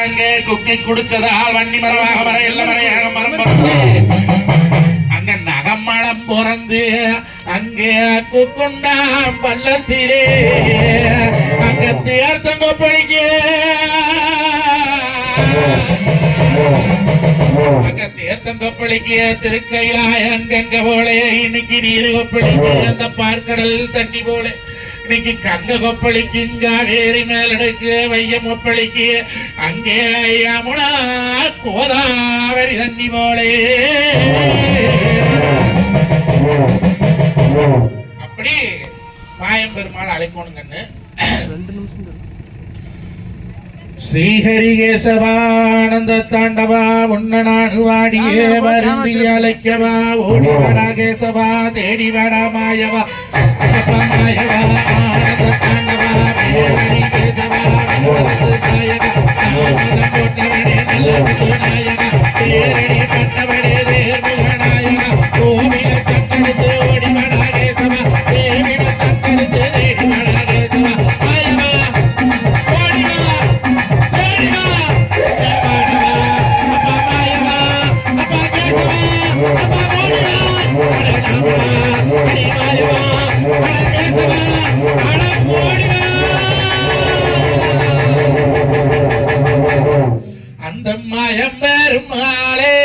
அங்கே குக்கை குடிச்சதால் வன்னி மரமாக மர இல்ல மரையாக மரம் அங்க நகமளம் பிறந்து அங்கே குக்குண்டாம் பள்ளத்திலே அங்க தேர்த்தங்க பழிக்க அங்க தேர்த்தம் கொப்பளிக்க திருக்கையாய் அங்கங்க போல இன்னைக்கு நீர் கொப்பளிக்க அந்த பார்க்கடல் தண்ணி போல இன்னைக்கு கங்க கொப்பளிக்குங்க வேறி மேலடுக்கு வையம் கொப்பளிக்கு அங்கே யமுனா கோதாவரி தண்ணி போலே அப்படி பாயம் பெருமாள் அழைக்கணுங்கன்னு 2 நிமிஷம் ஸ்ரீஹரிகேசவானந்த தாண்டவா உன்னநாடு வாடியே வருந்தி அழைக்கவா ஓடிவடா கேசவா தேடிவடா மாயவா மாயவா ஆனந்த தாண்டவா ஸ்ரீஹரிகேசவா போட்டவனே நல்ல நாயகா தேரடி பட்டவனே தேர்முக நாயகா கோவில சங்கடித்து ஓடிவடா கேசவா தேவிட சங்கடித்து தேடிவடா கேசவா மாயவா அந்த மாயம் பெருமாளே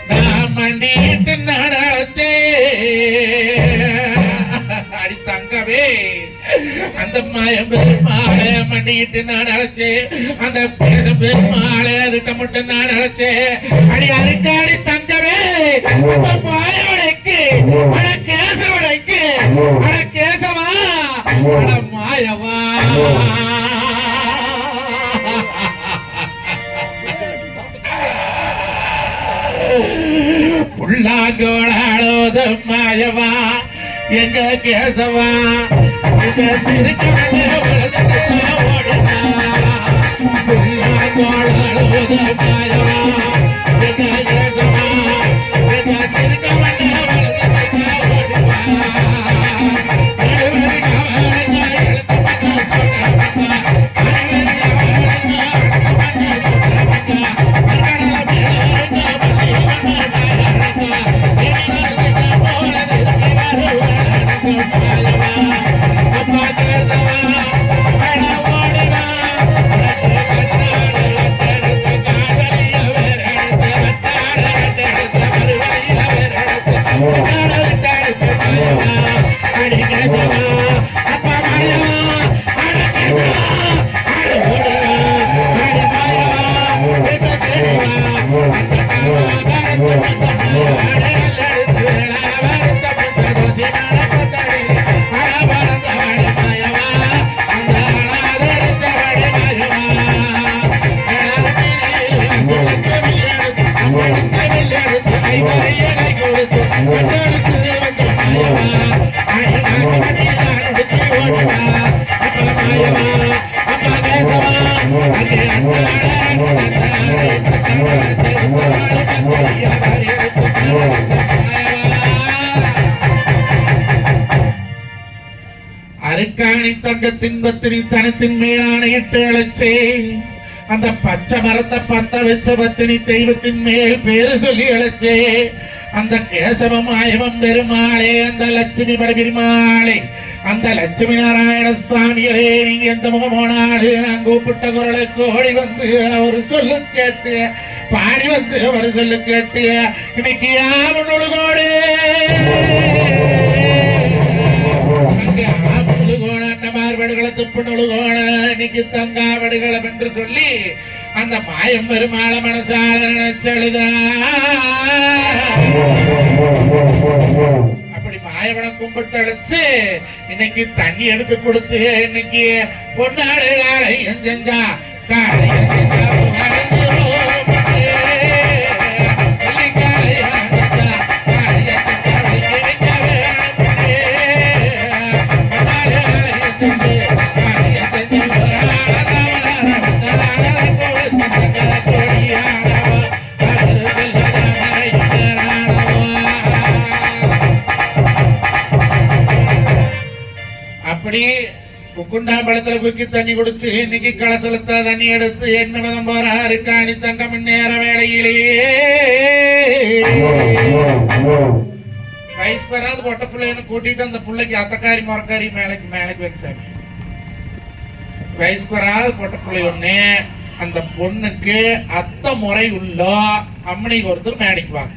நான் மண்டிட்டு நடச்சே அடி தங்கவே அந்த மாயம் பெருமாளே மண்டிட்டு நான் அழைச்சேன் அந்த பேச பெருமாளே அதுட்ட மட்டும் நான் அழைச்சேன் அடி அடிக்காடி தங்கவே அந்த மாயவனைக்கு அட கேசவனைக்கு அட கேசவா அட மாயவா புல்லாங்கோளாளோத மாயவா எங்க கேசவா திருக்கடலே ஓடுனா புல்லாங்கோளாளோத மாயவா எங்க கேசவா திருக்கடலே அருக்காணி தங்கத்தின் பத்திரி தனத்தின் மேலான இட்டு அழைச்சே அந்த பச்சை மரத்தை பத்த வச்ச பத்தினி தெய்வத்தின் மேல் பேரு சொல்லி அழைச்சே அந்த கேசவ மாயவம் பெருமாளே அந்த லட்சுமி பெருமாளே அந்த லட்சுமி நாராயண சுவாமிகளே நீங்க எந்த முகமோனாடு நான் கூப்பிட்ட குரலை கோடி வந்து அவர் சொல்லு கேட்டு பாடி வந்து அவர் சொல்லு கேட்டு இன்னைக்கு யாரு நுழுகோடு இன்னைக்கு தங்காவடுகளம் என்று சொல்லி அந்த மாயம் பெருமாள மனசால நினைச்சழுதா அப்படி மாயவனை கும்பிட்டு அழைச்சு இன்னைக்கு தண்ணி எடுத்து கொடுத்து இன்னைக்கு பொன்னாடு காலை செஞ்சா காலை குண்டாம்பழத்துல குக்கி தண்ணி குடிச்சு இன்னைக்கு கலசலத்த தண்ணி எடுத்து என்ன விதம் போறாரு காணி தங்கம் நேர வேலையிலேயே வயசு வராது பொட்ட பிள்ளைன்னு கூட்டிட்டு அந்த பிள்ளைக்கு அத்தக்காரி முறக்காரி மேலைக்கு வச்சாங்க. வயசுக்கு வராது பொட்ட பிள்ளை ஒண்ணு அந்த பொண்ணுக்கு அத்த முறை உள்ள அம்மனைக்கு ஒருத்தர் மேடைக்கு வாங்க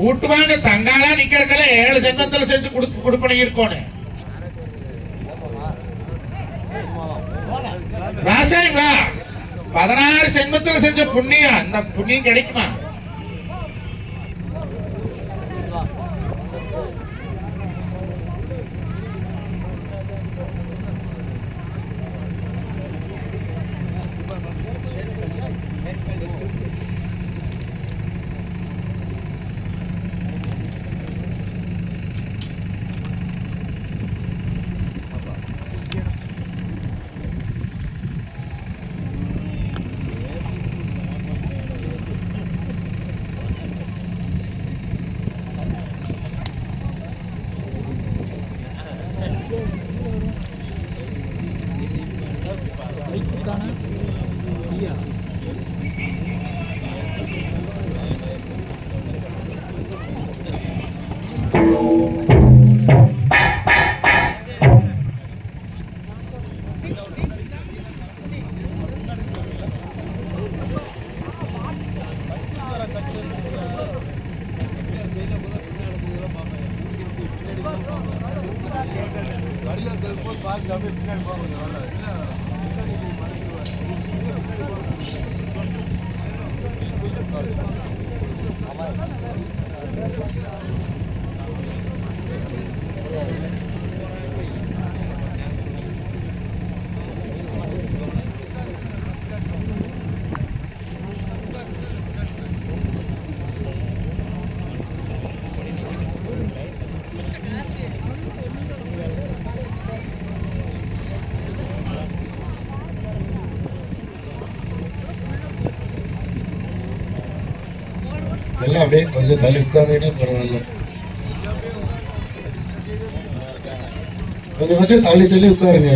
கூட்டுவாங்க. தங்காலா நிக்கிறக்கல 7 ஜென்மத்துல செஞ்சு கொடுப்பனை இருக்கோன்னு வாசாரி வா 16 ஜென்மத்துல செஞ்ச புண்ணியம் அந்த புண்ணியம் கிடைக்குமா? எல்லாம் அப்படியே கொஞ்சம் தள்ளி உட்கார்ந்தீங்கன்னா பரவாயில்ல. கொஞ்சம் தள்ளி தள்ளி உட்காருங்க.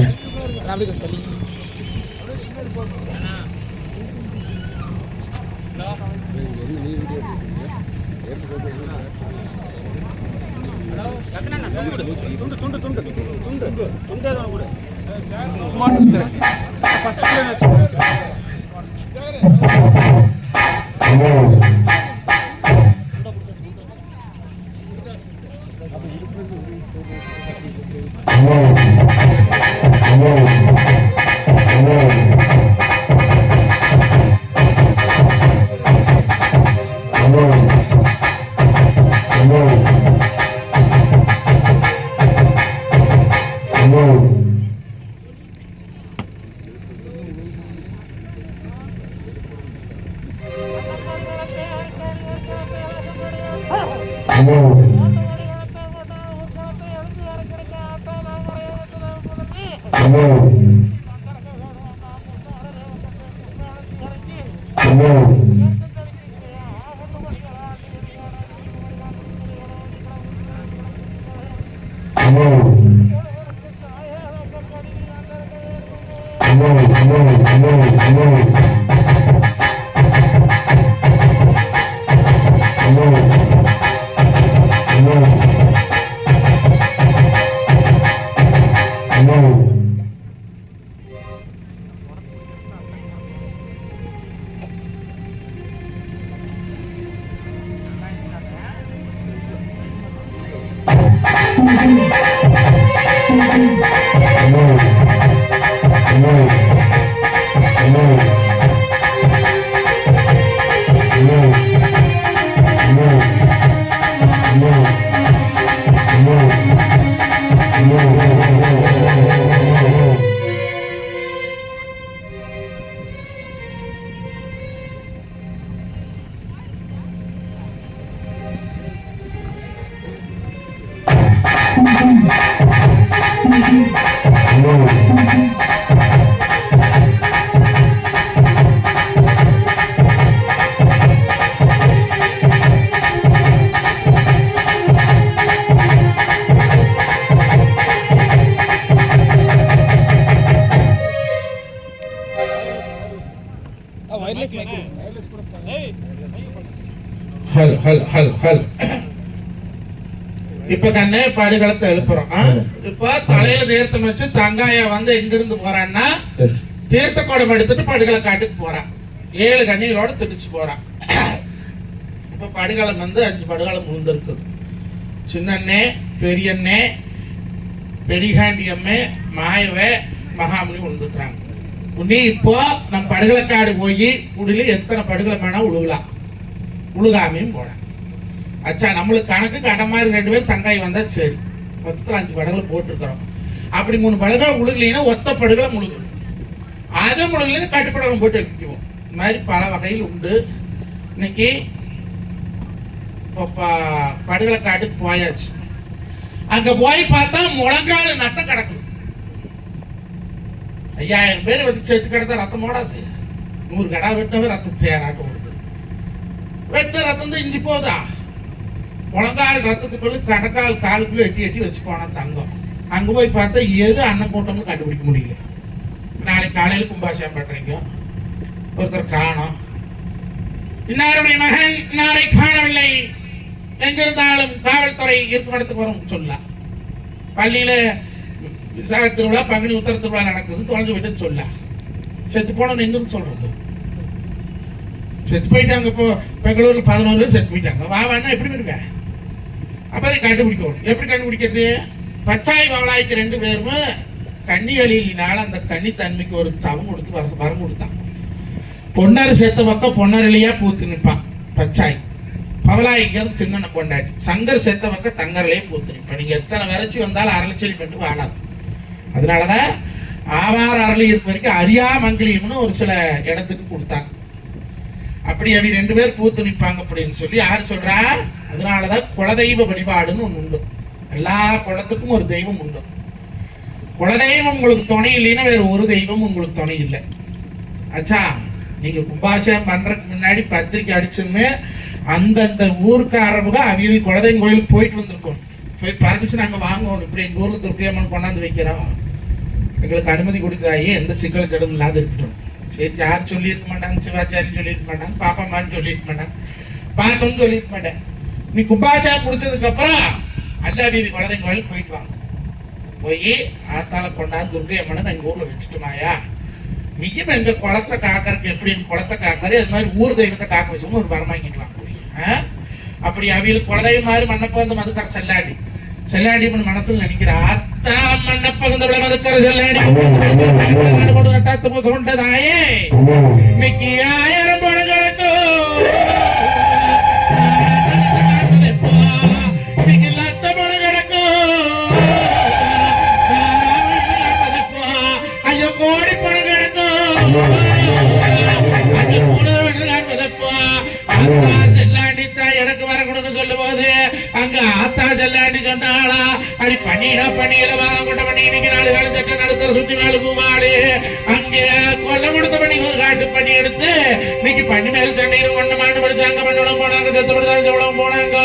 ஹல் ஹல் ஹல் ஹல். இப்ப கண்ணே படுகளத்தை எழுப்புறோம். இப்ப தலையில தீர்த்தம் வச்சு தங்காய வந்து எங்கிருந்து போறான்னா தீர்த்த குடம் எடுத்துட்டு படுகளை காட்டுக்கு போறான். 7 கண்ணீரோட திடிச்சு போறான். இப்ப படுகளம் வந்து 5 படுகளம் விழுந்திருக்குது. சின்னண்ணே, பெரியண்ணே, பெரிகாண்டியம்மே, மாயவே, மகாமணி விழுந்துக்கிறாங்க. உன்னி இப்போ நம்ம படுகலைக்காடு போய் குடில எத்தனை படுகளை வேணா உழுகலாம், உழுகாமையும் போலாம். அச்சா நம்மளுக்கு கணக்கு கண்ட மாதிரி 2 பேர் தங்காய் வந்தா சரி, மொத்தத்தில் 5 படுகளை போட்டிருக்கிறோம். அப்படி 3 படுகளை உழுகலைன்னா ஒத்த படுகளை முழுகணும். அதை முழுகலைன்னு கட்டுப்படகம் போட்டு வைக்குவோம். இந்த மாதிரி பல வகையில் உண்டு. இன்னைக்கு படுகளை காட்டுக்கு போயாச்சு. அங்க போய் பார்த்தா முழங்கால நட்டம் கிடக்குது. 5000 பேர் வச்சு சேர்த்து கிடத்தா ரத்தம் ஓடாது. 100 கடா வெட்டினவே ரத்தம் தேராட்டம் ஓடுது. வெட்டின ரத்தம் தான் இஞ்சி போதா? முழங்கால் ரத்தத்துக்குள்ள கடக்கால் காலுக்குள்ள எட்டி எட்டி வச்சு போனா தங்கம். அங்க போய் பார்த்தா எது அன்ன கூட்டம்னு கண்டுபிடிக்க முடியல. நாளைக்கு காலையில் கும்பாபிஷேகம் பண்றீங்க, ஒருத்தர் காணோம். இன்னாருடைய மகன் நாளை காணவில்லை, எங்கிருந்தாலும் காவல்துறை இருக்கும் இடத்துக்கு வரும் சொல்லலாம். பள்ளியில விசாக திருவிழா, பங்குனி உத்தர திருவிழா நடக்குது, தொலைஞ்சு விட்டு சொல்லலாம். செத்து போனோம் எங்கிருந்து சொல்றது? செத்து போயிட்டாங்க. இப்போ பெங்களூர்ல 11 பேர் செத்து போயிட்டாங்க. வாவான்னா எப்படி இருக்க? அப்ப அதை கண்டுபிடிக்கணும். எப்படி கண்டுபிடிக்கிறது? பச்சாய் வவளாய்க்கு 2 பேருமே கன்னிகளினால அந்த கன்னித்தன்மைக்கு ஒரு தவம் கொடுத்து வரம் கொடுத்தான். பொன்னார் செத்த பக்கம் பொன்னரளியா பூத்து நிற்பான் பச்சாய். பவலாய்ங்கிறது சின்ன பொண்டாட்டி. சங்கர் செத்த பக்கம் தங்கரலையே பூத்து நிற்பான். நீங்க எத்தனை வரைச்சி வந்தாலும் அரளிச்செடி மட்டும் வாழாது. அதனாலதான் ஆவார அரளி இருக்க வரைக்கும் அரியா மங்கலியம்னு ஒரு சில இடத்துக்கு கொடுத்தாங்க. அப்படி அவி 2 பேர் பூத்து நிற்பாங்க அப்படின்னு சொல்லி யாரு சொல்றா? அதனாலதான் குலதெய்வ வழிபாடுன்னு ஒண்ணு உண்டு. எல்லா குலத்துக்கும் ஒரு தெய்வம் உண்டு. குலதெய்வம் உங்களுக்கு துணை இல்லைன்னா வேற ஒரு தெய்வம் உங்களுக்கு துணை இல்லை. ஆச்சா, நீங்க கும்பாபிஷேகம் பண்றதுக்கு முன்னாடி பத்திரிக்கை அடிச்சுன்னு அந்தந்த ஊருக்காரங்க அவங்க குலதெய்வம் கோயிலுக்கு போயிட்டு வந்திருக்கோம். போய் பர்மிஷன் அங்க வாங்கணும். இப்படி எங்க ஊர்ல துர்க்கையம்மன் கொண்டாந்து வைக்கிறோம், எங்களுக்கு அனுமதி கொடுத்தாயே, எந்த சிக்கல் தடம் இல்லாத இருக்கட்டும். சரி, யாரும் சொல்லியிருக்க மாட்டாங்க, சிவாச்சாரி சொல்லியிருக்க மாட்டாங்க, பாப்பாமான்னு சொல்லியிருக்க மாட்டாங்க, பார்த்தோம்னு சொல்லியிருக்க மாட்டேன். நீ கும்பாபிஷேகம் முடிச்சதுக்கு அப்புறம் அல்லாதேவி குலதெய்வம் கோயிலுக்கு போயிட்டு வாங்க. போய் ஆத்தால கொண்டாந்து துர்க்கையம்மனை எங்க ஊர்ல வச்சுட்டுமாயா, நீயும் எங்க குளத்தை காக்கறதுக்கு எப்படி குளத்தை காக்காரு அது மாதிரி ஊர் தெய்வத்தை காக்க வச்சோம்னு ஒரு வரம் வாங்கிக்கலாம் போய். அப்படி அவியல் குலதெய்வம் மாதிரி மண்ணப்பகுந்த மதுக்கர செல்லாடி செல்லாடி மனசுல நினைக்கிற அத்தா மண்ணப்பகுந்த மதுக்கர செல்லாடி நட்டாத்து சொன்னதாயே இன்னைக்கு 1000 பணம் கிடக்கும், இன்னைக்கு 1,00,000 பணம் கிடக்கும், ஐயோ கோடி பணம் கிடக்கும். எனக்கு வரக்கூடாது சொல்லும் போது அங்க ஆத்தா செல்லாண்டி சொன்னாளா, அடி பண்ணிடா பண்ணியில வாரம் கொண்ட பண்ணி இன்னைக்கு 4 காலம் தட்ட நடத்துற சுற்றி மேல பூமாடு அங்கே கொல்ல கொடுத்த பண்ணி ஒரு காட்டு பண்ணி எடுத்து இன்னைக்கு பண்ணி மேல் தண்ணீர் கொண்ட மாண்டு படிச்சு அங்க மண்டலம் போனாங்க, செத்தப்படுத்தாங்க செவளம் போனாங்க.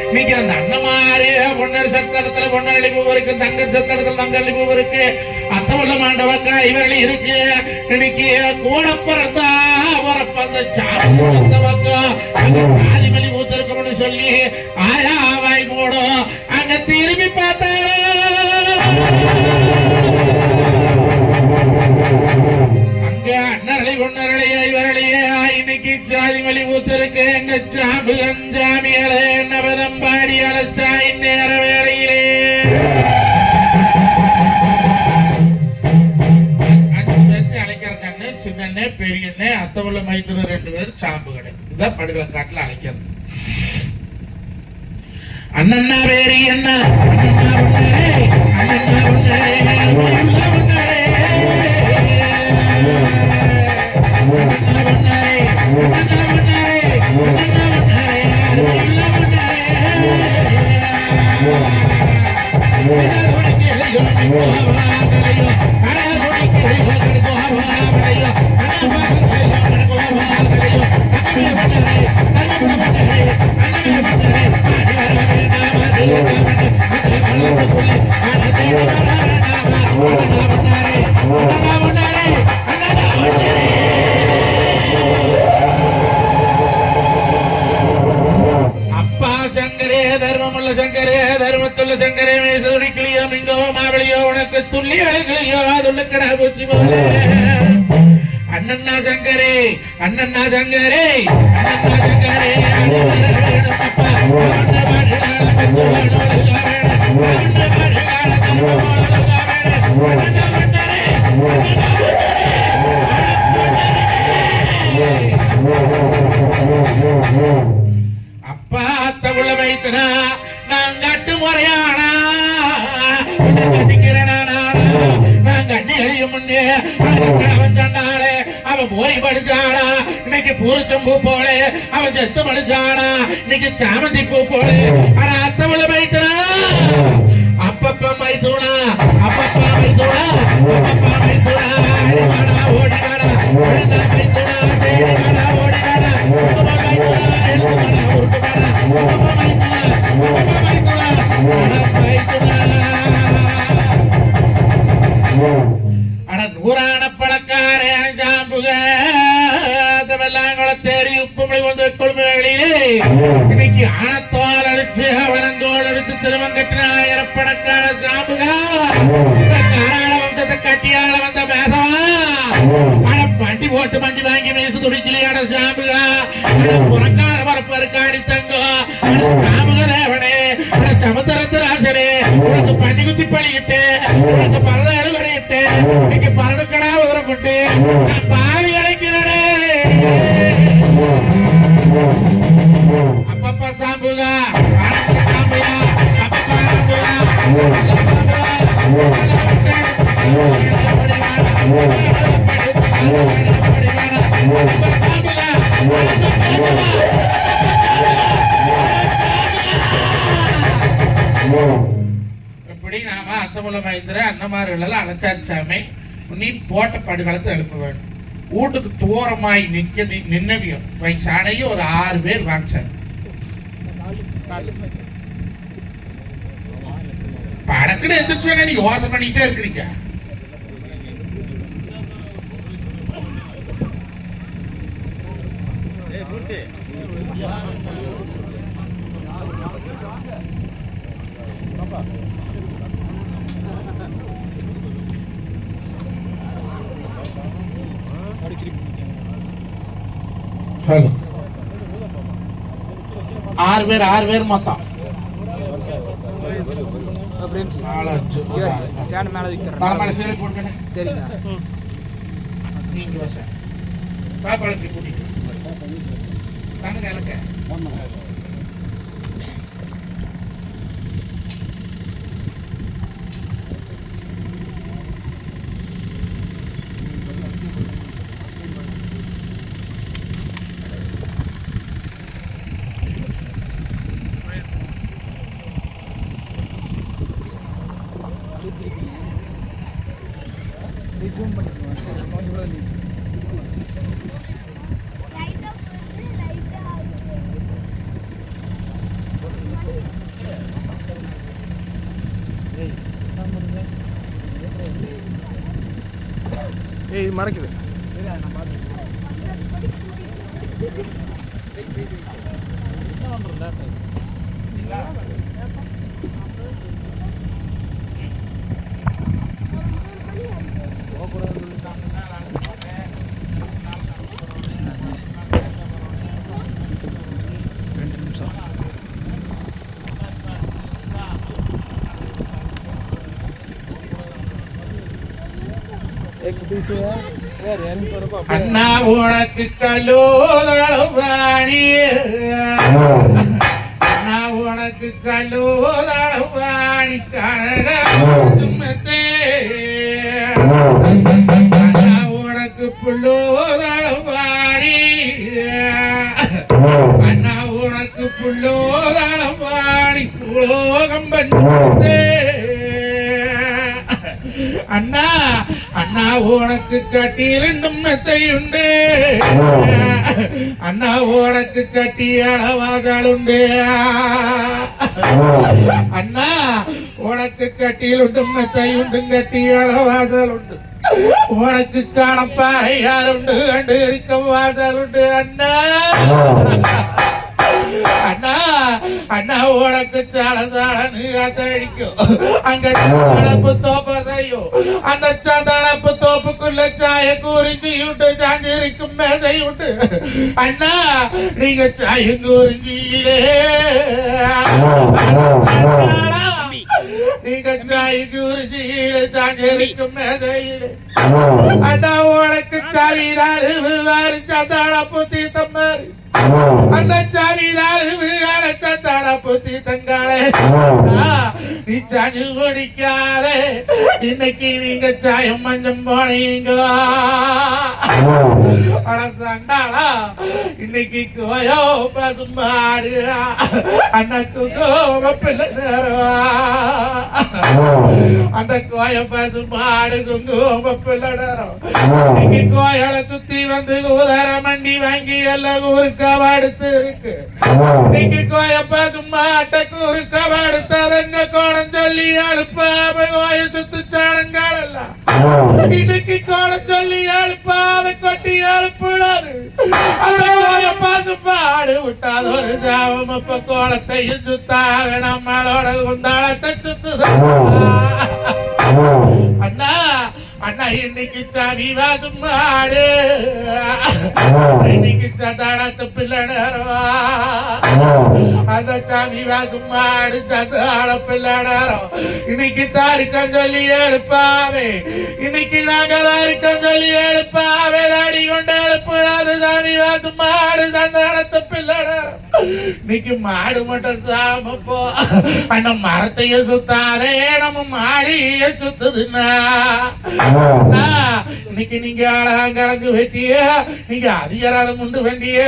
இன்னைக்கு அந்த அண்ணமாறு பொன்னர் சத்தடத்துல பொன்னரளி பூ இருக்கு, தங்கர் சத்தடத்துல தங்கரளி பூ இருக்கு, அத்தவல்ல மாண்டவக்கா இவர்கள் இருக்கு. இன்னைக்கு கூட பிறந்தா பிறப்பந்த சாதிமலி ஊத்திருக்கணும்னு சொல்லி ஆயாவாய் மூடும். அங்க திரும்பி பார்த்தா அங்க அண்ணரளி பொன்னரளியா இவரளியா இன்னைக்கு சாதிமலி ஊத்திருக்கு. எங்க சாம்பு அஞ்சாமியலே நவதம் பாடி அழைச்சா இந்நேர வேளையிலே சின்னண்ணே பெரியண்ணே அத்தவள்ள மைத்துல 2 பேர் சாம்பு கடை. இதுதான் படுகளை காட்டுல அழைக்கிறது. அண்ணன்னா வேறு என்ன துள்ளி அழுகலையோ துள்ளுக்கடா பூச்சி போல அண்ணன்னா சங்கரே அண்ணன்னா சங்கரே அண்ணன்னா சங்கரே அப்பா அப்பா அத்தவுள்ள வைத்தனா நான் கட்டு முறையானா நான் கண்ணிலையும் முன்னே அவன் சொன்னாலே அவன் போய் படிச்சானா இன்னைக்கு பூரிச்சம்பூ போல அவன் செத்து படிச்சானா இன்னைக்கு சாமந்தி பூ போல ஆனா அத்தவுள்ள வைத்தனா அப்பப்ப மைத்தூனா அப்பப்பா மைத்தூனா அப்பப்பா மைத்தூனா ஓடினாடா மைத்தூனா தேடினாடா ஓடினாடா நூறான பழக்காரே ஜாம்புக தேடி உப்புமொழி வந்து கொள்மையிலே இன்னைக்கு ஆனத்தோல் அடிச்சு அவனங்கோல் அடிச்சு திருவங்கட்டின ஆயிரப்பணக்கார ஜாம்புகா காராள வம்சத்தை கட்டியாள வந்த பேசவா ஆனா வண்டி போட்டு வண்டி வாங்கி மேசு துடிக்கலையான ஜாம்புகா புறக்கால வரப்பாரு காடி தங்கம் ஜாம்புக தேவனே சமுத்திரத்து ராசனே உனக்கு பண்டி குத்தி பழிக்கிட்டு உனக்கு பரத அழுவடையிட்டு இன்னைக்கு பரடுக்கடா உதரப்பட்டு நான் பாவி அடைக்கிறனே அப்பப்பா சாம்புகா சாம்புகா அப்பப்பா இப்படி நாம அத்தமுள்ள மைத்திர அன்னமார்கள் அழைச்சாச்சாமே நீ போட்ட படுகளத்தை எழுப்ப வேண்டும் வீட்டுக்கு தூரமாய் நின்னவியும் வயசானையும் ஒரு 6 பேர் வாங்கிச்சார் படக்குன்னு எந்திரிச்சுவாங்க நீ யோசனை பண்ணிட்டே இருக்கிறீங்க ஹலோ 6 பேர் மொத்தம் சேலை போடுங்க சரிங்க நீங்க பாப்பாளுக்கு கூட்டிட்டு தானுங்க இலக்க ஏய் மறக்குது அண்ணா உனக்கு கல்லோதளவாணி அண்ணா உனக்கு கல்லோதளவாணி கனகே அண்ணா உனக்கு புல்லோதளவாணி அண்ணா உனக்கு புல்லோதளவாணி புலோகம் பண்ணே அண்ணா அண்ணா உனக்கு கட்டி 2 மெத்தையுண்டு அண்ணா உனக்கு கட்டி அளவாதலுண்டு அண்ணா உனக்கு கட்டியிலுண்டு மெத்தையுண்டு கட்டி அளவாதலுண்டு உனக்கு காணப்பாறை யாருண்டு கண்டு இருக்க வாதலுண்டு அண்ணா அண்ணா அண்ணா உனக்கு சால சாலன்னு காத்தடிக்கும் அங்க தனப்பு தோப்ப செய்யும் அந்த தனப்பு தோப்புக்குள்ள சாய குறிஞ்சி விட்டு சாஞ்சிருக்கும் மேசை விட்டு அண்ணா நீங்க சாயம் குறிஞ்சியிலே நீங்க சாய் குறிஞ்சியிலே சாஞ்சிருக்கும் மேசையிலே அண்ணா உனக்கு சாவிதாரு விவாரி சந்தானப்பு தீர்த்தம் மாதிரி அந்த சாவிதாரு விவாரி சந்தானப்பு தீர்த்தங்காலே நீ சாஞ்சு குடிக்காதே இன்னைக்கு நீங்க சாயம் மஞ்சம் போனீங்க சண்டாளா இன்னைக்கு கோயோ பசுமாடு அண்ணக்கு கோம பிள்ளை அந்த கோய பசுமாடு குங்கும பிள்ளை இன்னைக்கு கோயலை சுத்தி வந்து குதிர மண்டி வாங்கி எல்லாம் ஊருக்கு அடுத்து இருக்கு இன்னைக்கு கோய பசுமாட்ட ஊருக்கு அடுத்ததங்க கோணம் சொல்லி அனுப்பாம கோய சுத்து சாணங்கால் எல்லாம் இன்னைக்கு கோணம் சொல்லி அனுப்பாத கொட்டி அனுப்பிடாது அந்த கோய பசுமாடு விட்டாத ஒரு ஜாவம் அப்ப கோலத்தையும் சுத்தாத நம்மளோட குந்தாளத்தை சுத்துது அண்ணா அண்ணா இன்னைக்கு சாவி வாசுமாடு இன்னைக்கு சந்தானத்து பிள்ளை அந்த சாவி வாசுமாடு சந்தான பிள்ளை இன்னைக்கு தாருக்கம் சொல்லி எழுப்பாவே இன்னைக்கு நாங்க தாருக்கம் சொல்லி எழுப்பாவே தாடி கொண்டு எழுப்பாது சாவி வாசுமாடு சந்தானத்து பிள்ளை இன்னைக்கு மாடு மட்டும் சாமப்போ அண்ணா மரத்தைய சுத்தாதே நம்ம மாடிய சுத்துதுன்னா இன்னைக்கு நீங்க அழகாங்கலங்கு வெட்டிய நீங்க அதிகார முண்டு வேண்டிய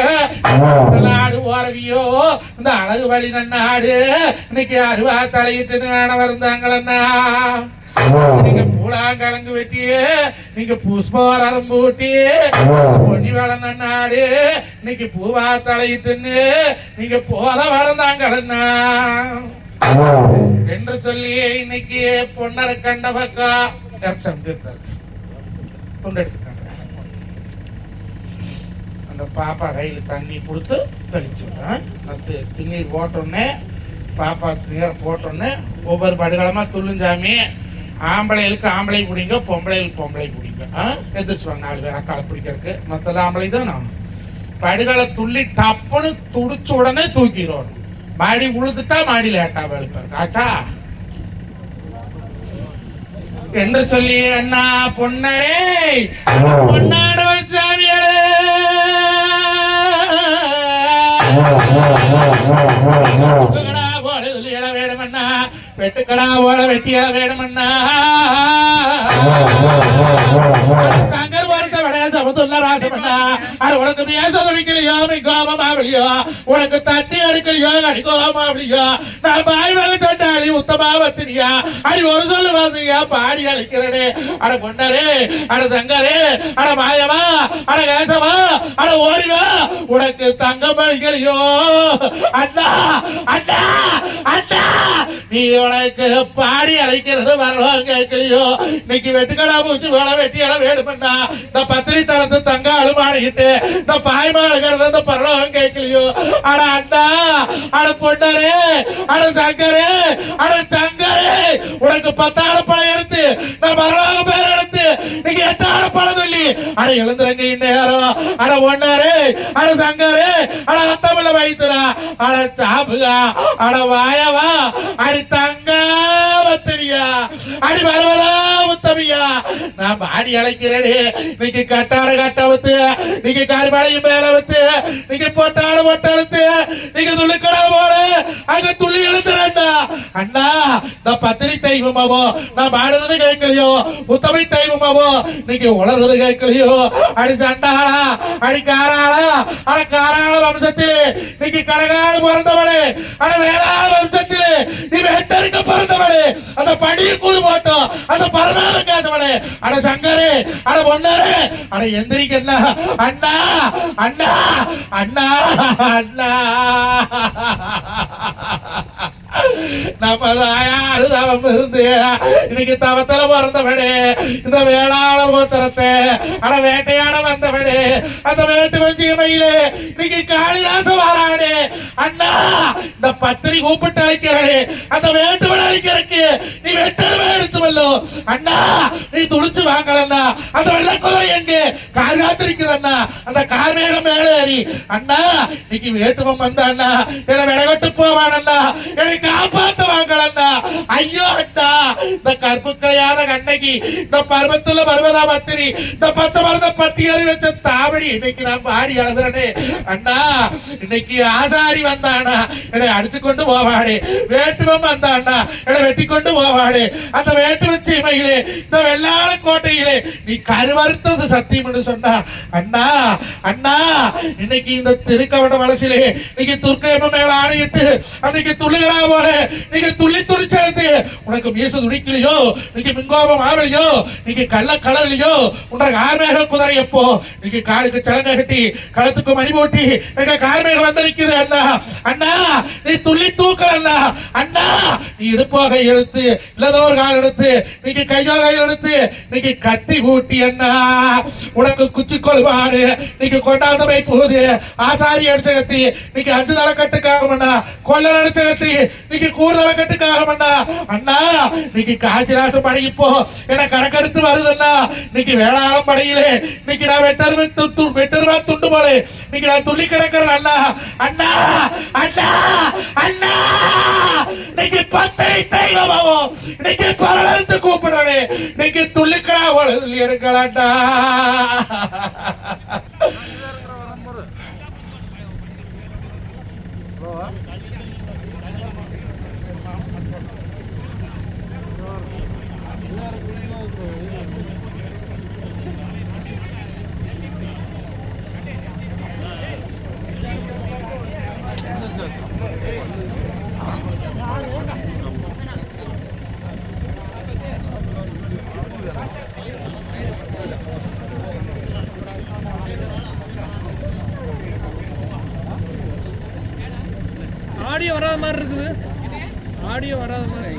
நாடு ஓரவியோ இந்த அழகு வழி நன்னாடு இன்னைக்கு அருவா தலையிட்டு இருந்தாங்களா நீங்க பூலாங்கலங்கு வெட்டிய நீங்க புஷ்பரதம் பூட்டி பொன்னி வளர்ந்த நாடு இன்னைக்கு பூவா தலையிட்டுன்னு நீங்க போத வரந்தாங்களா என்று சொல்லி இன்னைக்கு பொன்னரை கண்ட பக்கம் அந்த பாப்பா கையில தண்ணி கொடுத்து தெளிச்சு திண்ணீர் போட்டோன்னே பாப்பா நீர் போட்டோன்னே ஒவ்வொரு படுகளமா துள்ளுஞ்சாமி ஆம்பளைகளுக்கு ஆம்பளை பிடிங்க பொம்பளைகளுக்கு பொம்பளை பிடிங்க எதிர்ச்சுவாங்க 4 பேர் அக்காலை பிடிக்கிறதுக்கு மற்ற ஆம்பளை தான் நான் படுகளை துள்ளி டப்புன்னு துடிச்ச உடனே தூக்கிடுவோம் மாடி உழுதுட்டா மாடி லேட்டா வெளுப்பாரு ஆச்சா என்று சொல்லி அண்ணா பொன்னரே பொன்னாடவன் சாமியரே வேணுமண்ணா வெட்டுக்கடா போல வெட்டிய வேணுமண்ணா சங்கர் வார்த்தை விட சமத்துள்ள ராசமண்ணா அது உனக்கு பேச துடிக்கலையோ கோபமாவளியோ உனக்கு தட்டி அடிக்கலையோ அடிக்கோமாவளியோ நான் பாய் மக சண்டாளி உத்தமாவத்தினியா அது ஒரு சொல்லு வாசியா பாடி அழைக்கிறனே அட பொன்னரே அட சங்கரே அட மாயவா அட கேசவா அட ஓடிவா உனக்கு தங்கம் அழிக்கலையோ அண்ணா அண்ணா அண்ணா நீ உனக்கு பாடி அழைக்கிறது வரலாம் கேட்கலையோ இன்னைக்கு வெட்டுக்கடா பூச்சி வேலை வெட்டியால வேணுமண்ணா இந்த பத்திரி தரத்து தங்க அழுமாடிக்கிட்டு இந்த பாய்மாடுகிறது இந்த பரலோகம் கேட்கலையோ அட அண்ணா அட பொன்னரே அட சங்கரே அட சங்கரே உனக்கு 10 பழம் எடுத்து நான் பரலோக பேர் எடுத்து நீங்க 8 பழம் சொல்லி அட எழுந்துறங்க இந்நேரம் அட பொன்னரே அட சங்கரே அட அத்தமில்ல வைத்துறா அட சாப்புகா அட வாயவா அடி தங்கவத்தனியா அடி வரவலா உத்தமியா நான் பாடி அழைக்கிறேன் நீங்க கட்டாட கட்டவத்து நீங்க காரிபாளையும் மேல வத்து நீங்க போட்டாடு போட்டெழுத்து நீங்க துள்ளிக்கடா போல அங்க துள்ளி எழுத்துறா அண்ணா இந்த பத்திரி தெய்வமாவோ நான் பாடுறது கேட்கலையோ உத்தமை தெய்வமாவோ நீங்க உளறது கேட்கலையோ அடி சண்டாளா அடி காராளா அட காராள வம்சத்திலே நீங்க கடகால பிறந்தவளே அட வேளாள வம்சத்திலே நீ வெட்டருக்கு பிறந்தவளே அந்த படிய கூறு போட்டோம் அந்த பரநாம கேட்டவளே அட சங்கரே அட பொன்னரே அட எந்திரிக்கண்ணா அண்ணா அண்ணா அண்ணா அண்ணா நம்ம தாயாரு தவம் இருந்து இன்னைக்கு தவத்துல பிறந்தவனே இந்த வேளாளர் கோத்திரத்தை வேட்டையாட வந்தவனே அந்த வேட்டு வஞ்சி மயிலே இன்னைக்கு காளிதாச வாரானே அண்ணா இந்த பத்திரி கூப்பிட்டு அழைக்கிறானே அந்த வேட்டுவன் அழைக்கிறக்கு நீ வெட்டவே எடுத்து வல்லோ அண்ணா நீ துடிச்சு வாங்கலண்ணா அந்த வெள்ளக்குதிரை எங்கே கார் காத்திருக்குதண்ணா அந்த கார் மேகம் மேலே ஏறி அண்ணா இன்னைக்கு வேட்டுவன் வந்தாண்ணா என்னை விடகட்டு போவானண்ணா என்னை காப்பாத்த வாங்கலண்ணா ஐயோ அண்ணா இந்த கற்பு கிடையாத கண்ணகி இந்த பருவத்துல பருவதா பத்திரி இந்த பச்சை மருந்த பட்டியலி வச்ச தாவடி இன்னைக்கு நான் பாடி அழுதுறனே அண்ணா இன்னைக்கு ஆசாரி வந்தானா என்னை அடிச்சு கொண்டு போவாடே வேட்டுவன் வந்தாண்ணா என்னை வெட்டி கொண்டு போவாடே அந்த வேட்டு வச்சு மயிலே இந்த வெள்ளாள கோட்டையிலே நீ கருவறுத்தது சத்தியம் என்று சொன்னா அண்ணா அண்ணா இன்னைக்கு இந்த திருக்கவட வலசிலே இன்னைக்கு துர்க்கையம்ம மேல ஆணையிட்டு அன்னைக்கு துள்ளிகளா போல நீங்க துள்ளி துடிச்சது உனக்கு மீச துடிக்கலையோ நீங்க மிங்கோபம் ஆவலையோ நீங்க கள்ள கலர்லையோ உனக்கு ஆர்மேக குதிரை எப்போ நீங்க காலுக்கு சலங்க கட்டி களத்துக்கு மணி போட்டி எங்க கார்மேக வந்திருக்குது அண்ணா அண்ணா நீ துள்ளி தூக்கல அண்ணா அண்ணா நீ இடுப்போகை எடுத்து இல்லதோ ஒரு கால் எடுத்து நீங்க கையோகை எடுத்து நீங்க கத்தி ஊட்டி அண்ணா உனக்கு குச்சி கொள்வாரு நீங்க கொண்டாந்து போய் போகுது ஆசாரி அடிச்ச கத்தி நீங்க 5 தலை கட்டுக்காகமண்ணா கொள்ள அடிச்ச கத்தி நீங்க கூடுதலை கட்டுக்காகமண்ணா அண்ணா நீங்க காசிராசம் படைக்கு போ என கணக்கெடுத்து வருதுண்ணா நீங்க வேளாண் படையிலே நீங்க நான் வெட்டருவா துண்டு போல நீங்க நான் துள்ளி கிடக்கிறேன் அண்ணா அண்ணா அண்ணா அண்ணா நீங்க பத்தனை தெய்வமாவோ நீங்க பரலத்து கூப்பிடுறே நீங்க துள்ளிக்கடா போல சொல்லி எடுக்கலாண்டா ஆடியோ வராத மாதிரி இருக்குது ஆடியோ வராத மாதிரி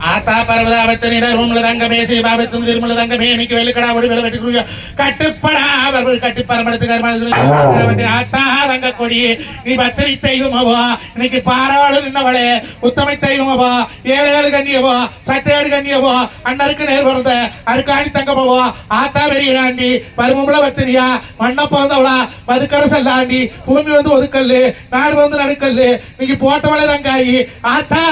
ஆத்தா பர்வதாபத்து நிறமுள்ள தங்கமே சிவாபத்து திருமுள்ள தங்கமே இன்னைக்கு வெள்ளிக்கடா ஓடி வெள்ள வெட்டி குடிய கட்டுப்படா அவர்கள் கட்டுப்பரமடுத்துக்கார ஆத்தா தங்க கொடி நீ பத்திரி தெய்வமாவோ இன்னைக்கு பாரவாளு நின்னவளே உத்தமை தெய்வமாவோ 7 கண்ணியவோ சட்டையாடு கண்ணியவோ அண்ணருக்கு நேர் பிறந்த அருக்காணி தங்கமாவோ ஆத்தா பெரிய காண்டி பருமமுள்ள பத்திரியா மண்ண போந்தவளா மதுக்கரசல்லாண்டி பூமி வந்து ஒதுக்கல்லு நாடு வந்து நடுக்கல்லு நீங்க போட்டவளே தங்காயி ஆத்தா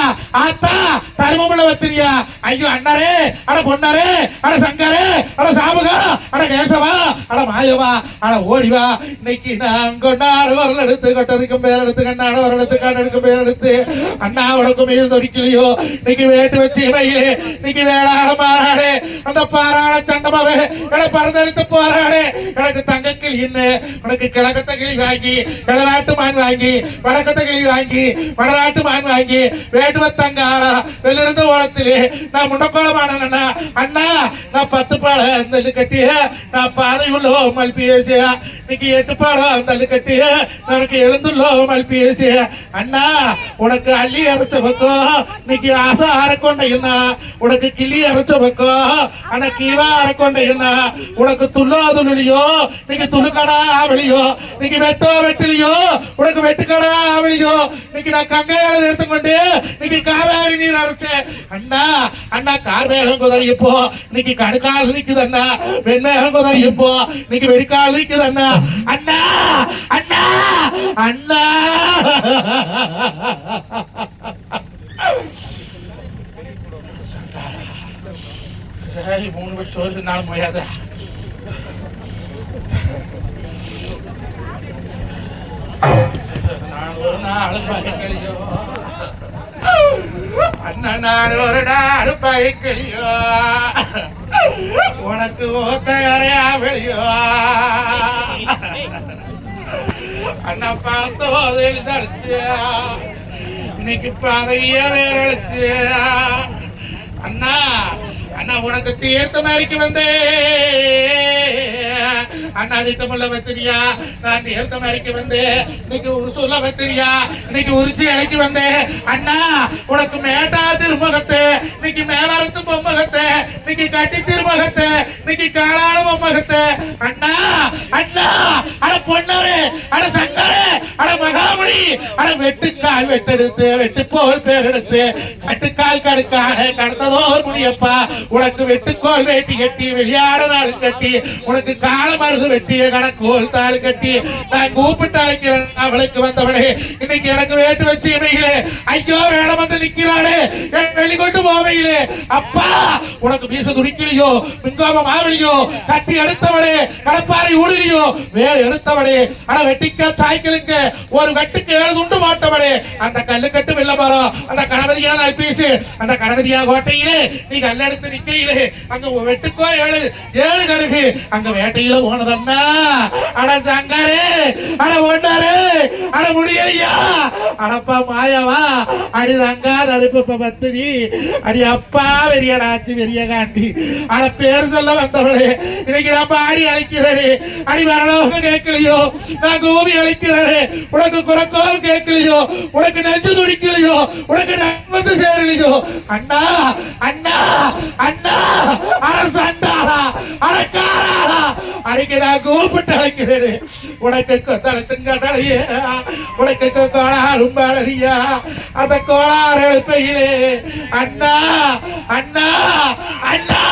ஆத்தா தருமமுள்ள பத்திரியா ஐயோ அண்ணரே அட பொண்ணரே அட சங்கரே அட சாமுகா அட கேசவா அட மாயவா அட ஓடிவா இன்னைக்கு நான் கொண்டாடு வரல் எடுத்து கொட்டதுக்கும் பேர் எடுத்து கண்ணாடு வரல் எடுத்து காட்டடுக்கும் பேர் எடுத்து அண்ணா உனக்கு மீது தொடிக்கலையோ இன்னைக்கு வேட்டு வச்சு மயிலே இன்னைக்கு வேளாண் மாறாடே அந்த பாராள சண்டமாவே எனக்கு பறந்தெடுத்து போராடே எனக்கு தங்க கிளி என்ன உனக்கு கிழக்கத்தை கிளி வாங்கி கிழநாட்டு மான் வாங்கி வடக்கத்தை கிளி வாங்கி வடநாட்டு மான் வாங்கி வேட்டுவ தங்காளா வெளியிருந்து ஓலத்திலே நான் முண்டக்கோளமான அண்ணா நான் 10 பால அந்த கட்டிய நான் பாதை உள்ள மல்பியேசிய இன்னைக்கு 8 பால அந்த கட்டிய எனக்கு எழுந்துள்ள மல்பியேசிய அண்ணா உனக்கு அள்ளி அரைச்ச பக்கம் இன்னைக்கு ஆசை அரைக்கொண்டையுன்னா உனக்கு கிளி அரைச்ச பக்கம் ஆனா கீவா அரைக்கொண்டையுன்னா உனக்கு துள்ளாதுலியோ இன்னைக்கு துளுக்கடா வெளியோ இன்னைக்கு வெட்டோ வெட்டிலையோ உனக்கு வெட்டுக்கடா வெளியோ இன்னைக்கு நான் கங்கையால எடுத்துக்கொண்டு இன்னைக்கு காவேரி நீர் அரைச்சேன் அண்ணா அண்ணா கார்மேகம் குதிரையப்போ இன்னைக்கு கடுக்கால் நிக்குது அண்ணா வெண்மேகம் குதிரையப்போ இன்னைக்கு வெடிக்கால் நிக்குது அண்ணா அண்ணா அண்ணா அண்ணா மூணு பேர் சோறு நாள் முடியாத நான் ஒரு நாள் பயக்கலையோ அண்ணா நான் ஒரு நாள் பயக்கலையோ உனக்கு ஓத்தையா வெளியோ அண்ணா பார்த்தோ எழுதடிச்சு இன்னைக்கு பாதைய வேற அழைச்சு அண்ணா அண்ணா உனக்கு தீர்த்த மாதிரிக்கு வந்தே அண்ணா திட்டமுள்ள பத்திரியா நான் தேர்த்த மறைக்க வந்தேன் இன்னைக்கு ஒரு சொல்ல பத்திரியா இன்னைக்கு உரிச்சி இலைக்கு வந்தேன் அண்ணா உனக்கு மேட்டா திருமுகத்தை இன்னைக்கு மேலரத்து பொம்மகத்தை இன்னைக்கு கட்டி திருமுகத்தை இன்னைக்கு காலான பொம்மகத்தை அண்ணா அண்ணா அட பொன்னரே அட சங்கரே அட மகாமணி அட வெட்டுக்கால் வெட்டெடுத்து வெட்டுப்போல் பேர் எடுத்து கட்டுக்கால் கடுக்காக கடந்ததோ முடியப்பா உனக்கு வெட்டுக்கோல் வேட்டி கட்டி வெளியாட நாள் கட்டி உனக்கு கால மருது வெட்டிய கணக்கோல் தாள் கட்டி நான் கூப்பிட்டு அழைக்கிறேன் அவளுக்கு வந்தவனே இன்னைக்கு எனக்கு வேட்டு வச்சு இமையிலே ஐயோ வேடம் வந்து நிக்கிறானே வெளிக்கொண்டு போவையிலே அப்பா உனக்கு மீச துடிக்கலையோ மின்கோபம் ஆவலியோ கட்டி எடுத்தவனே கடப்பாறை ஊழலியோ வேறு எடுத்தவனே ஆனா வெட்டிக்க சாய்க்கலுக்கு ஒரு வெட்டுக்கு 7 துண்டு மாட்டவனே அந்த கல்லு கட்டு வெள்ள மரம் அந்த கணபதியான பீசு அந்த கணபதியா கோட்டையிலே நீ கல்லெடுத்து நிக்கையிலே அங்க வெட்டுக்கோ 7 கடுகு அங்க வேட்டையில போனதன்னா அட சங்கரே அட ஒன்னாரே அட முடியலையா அடப்பா மாயாவா அடி தங்காத அருப்ப பத்தினி அடி அப்பா வெறியடாச்சு வெறிய காட்டி அட பேர் சொல்ல வந்தவளே இன்னைக்கு நம்ம ஆடி அழைக்கிறே அடி வரலோகம் கேட்கலையோ நான் கோபி அழைக்கிறே உனக்கு குறக்கோம் கேட்கலையோ உனக்கு நெஞ்சு துடிக்கலையோ உனக்கு நம்பத்து சேரலையோ அண்ணா அண்ணா அண்ணா அட சண்டாளா அட காராளா அன்னைக்கு நான் கூப்பிட்டு அழைக்கிறேன் உனக்கு கொத்தளத்துங்கடையே உனக்கு கோளாறும் பாடறியா அந்த கோளாறு எழுப்பையிலே அண்ணா அண்ணா அண்ணா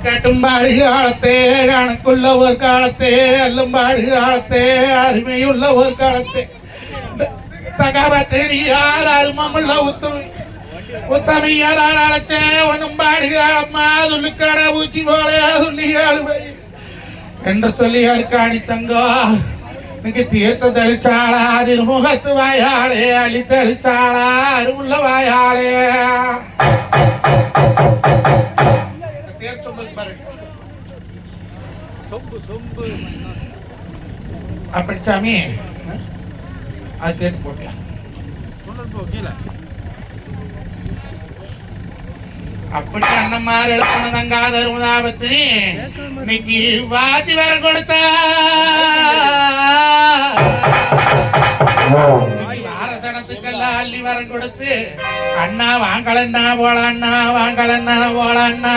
கட்டும்பாடு காலத்தே கணக்குள்ள ஒரு காலத்தே அல்லும்பாடு காலத்தே அருமையுள்ள ஒரு காலத்தே தகவத்தெரியார் அருமமுள்ள உத்தமையார் அழைச்சே ஒன்னும்பாடு காலம்மா துள்ளுக்காட பூச்சி போல துள்ளியாடுவை என்று சொல்லி அருக்காணி தங்கோ இன்னைக்கு தீர்த்த தெளிச்சாளா திருமுகத்து வாயாளே அள்ளி தெளிச்சாளா அருமுள்ள வாயாளே அப்படி சாமி அது கேட்டு போட்டியா அப்படி அண்ணமார் எழுப்பனதங்கா தருமதாபத்தினி இன்னைக்கு வாத்தி வர கொடுத்தா வாரசனத்துக்கெல்லாம் அள்ளி வரம் கொடுத்து அண்ணா வாங்கலண்ணா போலாண்ணா வாங்கலண்ணா போலாண்ணா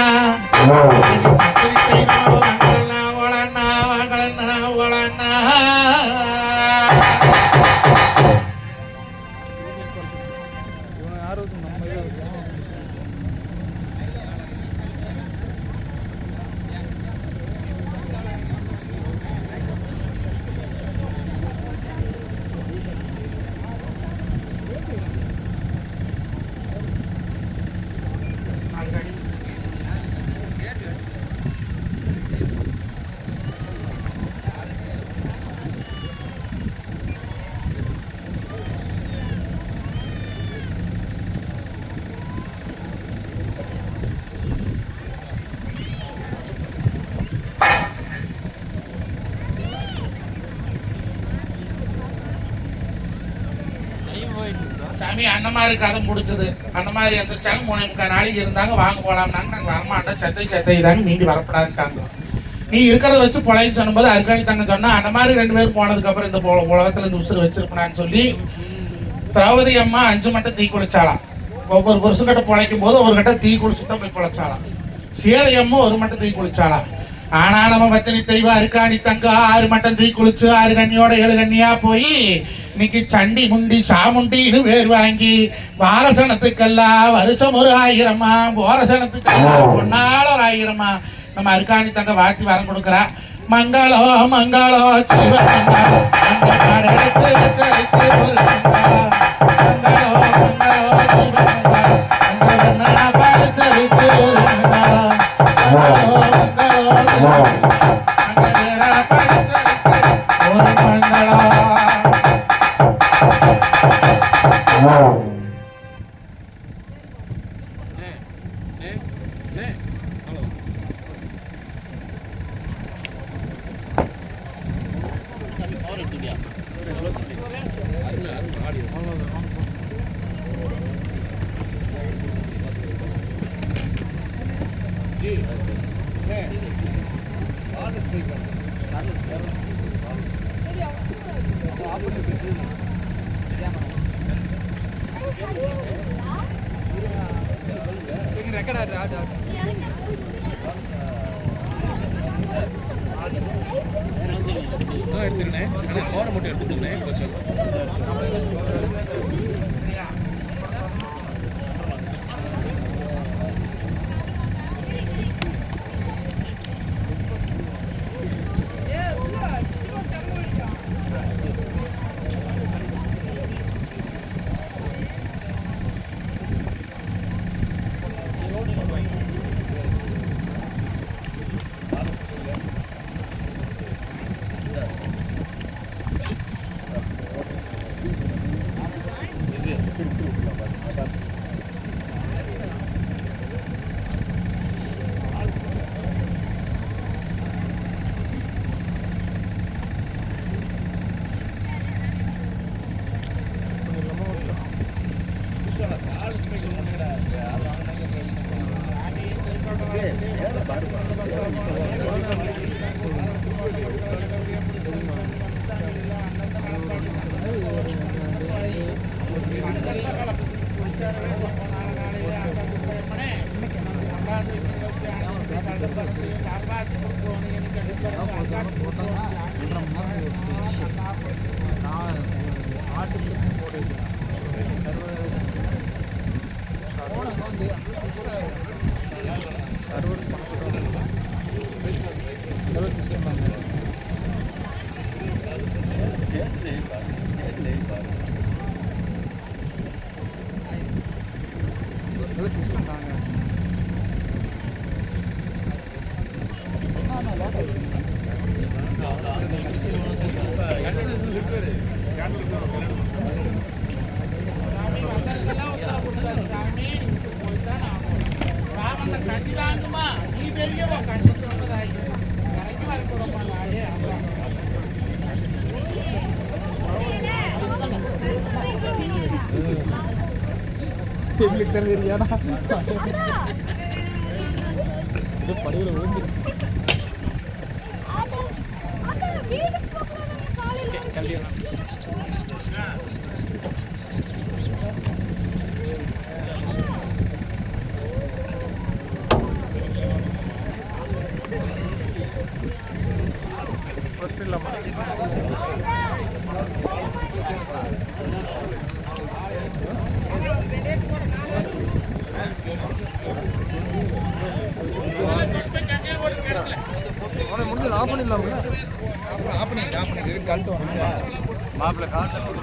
வாங்கலண்ணா போலாண்ணா வாங்கலண்ணா போலாண்ணா சாமி அண்ணமாரி கதை முடிச்சது அண்ணமாரி எந்திரிச்சாங்க 3.25 நாளைக்கு இருந்தாங்க வாங்க போலாம்னாங்க நாங்க வரமாட்டோம் செத்தை தாங்க மீண்டு வரப்படாதுக்காங்க நீ இருக்கிறத வச்சு பொழைன்னு சொன்னும்போது அருக்காணி தங்க சொன்னா அண்ணமாரி 2 பேரும் போனதுக்கு அப்புறம் இந்த உலகத்துல இந்த உசுறு வச்சிருப்பனான்னு சொல்லி திரௌபதி அம்மா 5 மட்டும் தீ குளிச்சாலாம் ஒவ்வொரு புருஷங்கிட்ட பொழைக்கும் போது ஒரு கட்ட தீ குளிச்சுதான் போய் பொழைச்சாலாம் சேதை அம்மா 1 மட்டும் தீ குளிச்சாலாம் ஆனா நம்ம பத்தினி தெய்வ அருக்காணி தங்க 6 மட்டும் தீ குளிச்சு 6 கண்ணியோட 7 கண்ணியா போய் இன்னைக்கு சண்டி முண்டி சாமுண்டின்னு பேர் வாங்கி வாரசனத்துக்கெல்லாம் வருஷம் ஒரு 1000மா வாரசனத்துக்கெல்லாம் பொன்னால ஒரு 1000மா நம்ம அருக்காணி தங்க வாத்தி வரம் கொடுக்குறா மங்களோ மங்களோ சிவ மங்களோ எடுத்து வச்சரித்து ஒரு மங்களோ மங்களோ சிவ மங்களோ படிச்சரித்து ஒரு மங்களோ மங்களோ மங்களோ படிச்சரித்து ஒரு மங்களோ ரெக்கார்ட் ஆடு எடுத்துக்கினேன் ஓர மட்டும் எடுத்துக்கினேன் கொஞ்சம் சிஸ்டம் தாங்க தெரியாதா படிவில் விழுந்துருச்சு முடிஞ்சு ஆஃப் பண்ணிடலாம் ஆஃப் பண்ணி கழட்டு வாங்க மாப்பிள்ளை காட்டில்